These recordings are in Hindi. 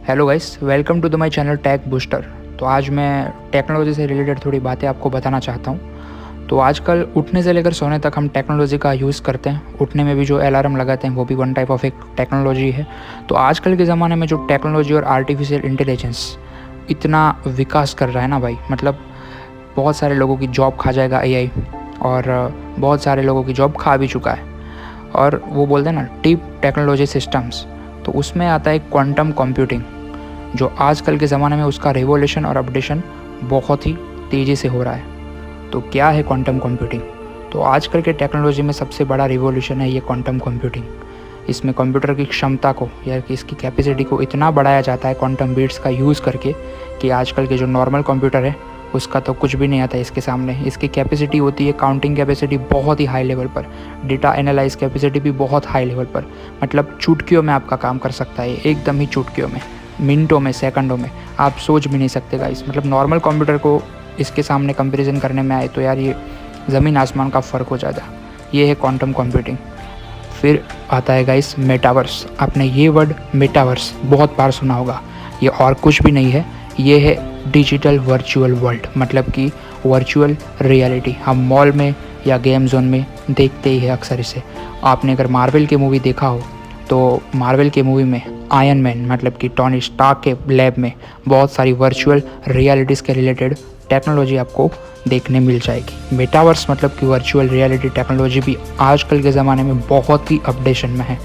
Hello guys, welcome to the my channel tech booster. तो आज मैं टेक्नोलॉजी से रिलेटेड थोड़ी बातें आपको बताना चाहता हूँ। तो आजकल उठने से लेकर सोने तक हम टेक्नोलॉजी का यूज़ करते हैं। उठने में भी जो अलार्म लगाते हैं वो भी वन टाइप ऑफ एक टेक्नोलॉजी है। तो आजकल के ज़माने में जो टेक्नोलॉजी और आर्टिफिशियल इंटेलिजेंस इतना विकास कर रहा है ना भाई, मतलब बहुत सारे लोगों की जॉब खा जाएगा एआई, और बहुत सारे लोगों की जॉब खा भी चुका है। और वो बोलते हैं ना डीप टेक्नोलॉजी सिस्टम्स, तो उसमें आता है क्वांटम कंप्यूटिंग, जो आजकल के ज़माने में उसका रिवोल्यूशन और अपडेशन बहुत ही तेज़ी से हो रहा है। तो क्या है क्वांटम कंप्यूटिंग? तो आजकल के टेक्नोलॉजी में सबसे बड़ा रिवोल्यूशन है ये क्वांटम कंप्यूटिंग। इसमें कंप्यूटर की क्षमता को या कि इसकी कैपेसिटी को इतना बढ़ाया जाता है क्वांटम बिट्स का यूज़ करके कि आजकल के जो नॉर्मल कंप्यूटर है उसका तो कुछ भी नहीं आता इसके सामने। इसकी कैपेसिटी होती है, काउंटिंग कैपेसिटी बहुत ही हाई लेवल पर, डेटा एनालाइज कैपेसिटी भी बहुत हाई लेवल पर। मतलब चुटकियों में आपका काम कर सकता है, एकदम ही चुटकियों में, मिनटों में, सेकंडों में। आप सोच भी नहीं सकते गाइस। मतलब नॉर्मल कंप्यूटर को इसके सामने कंपैरिजन करने में आए तो यार ये ज़मीन आसमान का फ़र्क हो जाता। ये है क्वांटम कंप्यूटिंग। फिर आता है गाइस मेटावर्स। आपने ये वर्ड मेटावर्स बहुत बार सुना होगा। ये और कुछ भी नहीं है, ये है डिजिटल वर्चुअल वर्ल्ड, मतलब कि वर्चुअल रियलिटी। हम मॉल में या गेम जोन में देखते ही है अक्सर इसे। आपने अगर मार्वल की मूवी देखा हो तो मार्वल की मूवी में आयरन मैन, मतलब कि टोनी स्टार्क के लैब में बहुत सारी वर्चुअल रियलिटीज़ के रिलेटेड टेक्नोलॉजी आपको देखने मिल जाएगी। मेटावर्स मतलब कि वर्चुअल रियलिटी टेक्नोलॉजी भी आजकल के ज़माने में बहुत ही अपडेशन में है।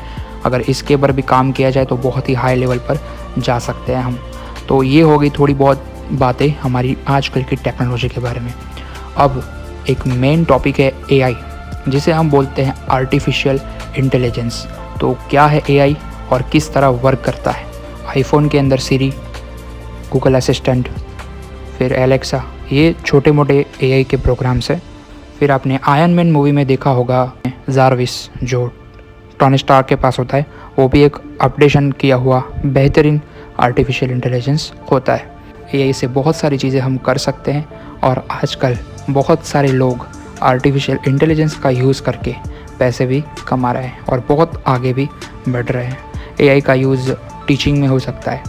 अगर इसके ऊपर भी काम किया जाए तो बहुत ही हाई लेवल पर जा सकते हैं हम। तो ये हो गई थोड़ी बहुत बातें हमारी आजकल की टेक्नोलॉजी के बारे में। अब एक मेन टॉपिक है एआई, जिसे हम बोलते हैं आर्टिफिशियल इंटेलिजेंस। तो क्या है एआई और किस तरह वर्क करता है? आईफोन के अंदर सीरी, गूगल असिस्टेंट, फिर एलेक्सा, ये छोटे मोटे एआई के प्रोग्राम्स हैं। फिर आपने आयरन मैन मूवी में देखा होगा जारविस, जो टोनी स्टार्क के पास होता है, वो भी एक अपडेशन किया हुआ बेहतरीन आर्टिफिशियल इंटेलिजेंस होता है। एआई से बहुत सारी चीज़ें हम कर सकते हैं, और आजकल बहुत सारे लोग आर्टिफिशियल इंटेलिजेंस का यूज़ करके पैसे भी कमा रहे हैं और बहुत आगे भी बढ़ रहे हैं। एआई का यूज़ टीचिंग में हो सकता है,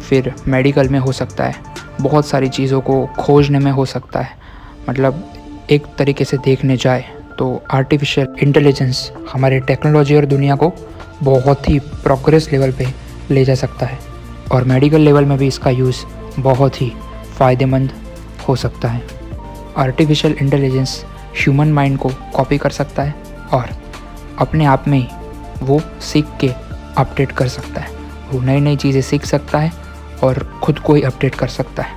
फिर मेडिकल में हो सकता है, बहुत सारी चीज़ों को खोजने में हो सकता है। मतलब एक तरीके से देखने जाए तो आर्टिफिशियल इंटेलिजेंस हमारे टेक्नोलॉजी और दुनिया को बहुत ही प्रोग्रेस लेवल पे ले जा सकता है, और मेडिकल लेवल में भी इसका यूज़ बहुत ही फ़ायदेमंद हो सकता है। आर्टिफिशियल इंटेलिजेंस ह्यूमन माइंड को कॉपी कर सकता है और अपने आप में ही वो सीख के अपडेट कर सकता है। वो नई नई चीज़ें सीख सकता है और ख़ुद को ही अपडेट कर सकता है।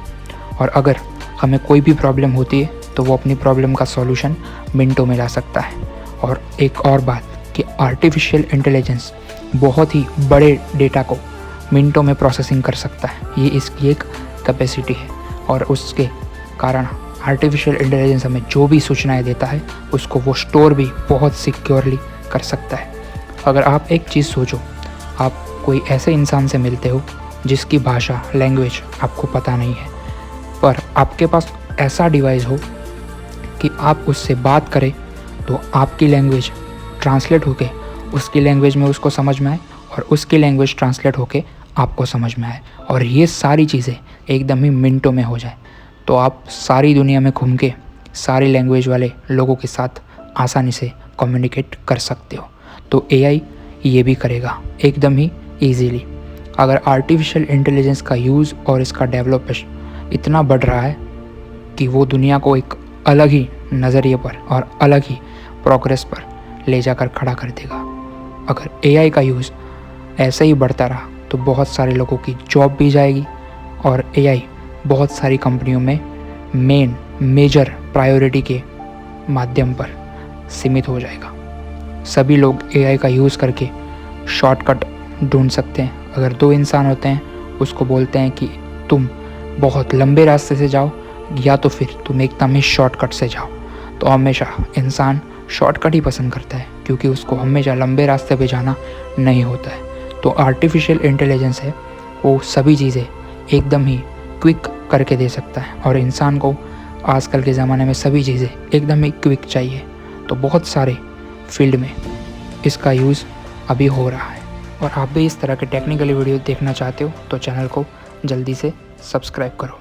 और अगर हमें कोई भी प्रॉब्लम होती है तो वो अपनी प्रॉब्लम का सॉल्यूशन मिनटों में ला सकता है। और एक और बात कि आर्टिफिशियल इंटेलिजेंस बहुत ही बड़े डेटा को मिनटों में प्रोसेसिंग कर सकता है। ये इसकी एक कैपेसिटी है, और उसके कारण आर्टिफिशियल इंटेलिजेंस हमें जो भी सूचनाएं देता है उसको वो स्टोर भी बहुत सिक्योरली कर सकता है। अगर आप एक चीज़ सोचो, आप कोई ऐसे इंसान से मिलते हो जिसकी भाषा, लैंग्वेज आपको पता नहीं है, पर आपके पास ऐसा डिवाइस हो कि आप उससे बात करें तो आपकी लैंग्वेज ट्रांसलेट होके उसकी लैंग्वेज में उसको समझ में आए, और उसकी लैंग्वेज ट्रांसलेट होके आपको समझ में आए, और ये सारी चीज़ें एकदम ही मिनटों में हो जाए, तो आप सारी दुनिया में घूम के सारी लैंग्वेज वाले लोगों के साथ आसानी से कम्युनिकेट कर सकते हो। तो एआई ये भी करेगा एकदम ही ईजीली। अगर आर्टिफिशियल इंटेलिजेंस का यूज़ और इसका डेवलपमेंट इतना बढ़ रहा है कि वो दुनिया को एक अलग ही नज़रिए पर और अलग ही प्रोग्रेस पर ले जाकर खड़ा कर देगा। अगर एआई का यूज़ ऐसे ही बढ़ता रहा तो बहुत सारे लोगों की जॉब भी जाएगी, और एआई बहुत सारी कंपनियों में मेजर प्रायोरिटी के माध्यम पर सीमित हो जाएगा। सभी लोग एआई का यूज़ करके शॉर्टकट ढूंढ सकते हैं। अगर दो इंसान होते हैं, उसको बोलते हैं कि तुम बहुत लंबे रास्ते से जाओ या तो फिर तुम एकदम ही शॉर्टकट से जाओ, तो हमेशा इंसान शॉर्टकट ही पसंद करता है, क्योंकि उसको हमेशा लंबे रास्ते पे जाना नहीं होता है। तो आर्टिफिशियल इंटेलिजेंस है वो सभी चीज़ें एकदम ही क्विक करके दे सकता है, और इंसान को आजकल के ज़माने में सभी चीज़ें एकदम ही क्विक चाहिए। तो बहुत सारे फील्ड में इसका यूज़ अभी हो रहा है। और आप भी इस तरह के टेक्निकली वीडियो देखना चाहते हो तो चैनल को जल्दी से सब्सक्राइब करो।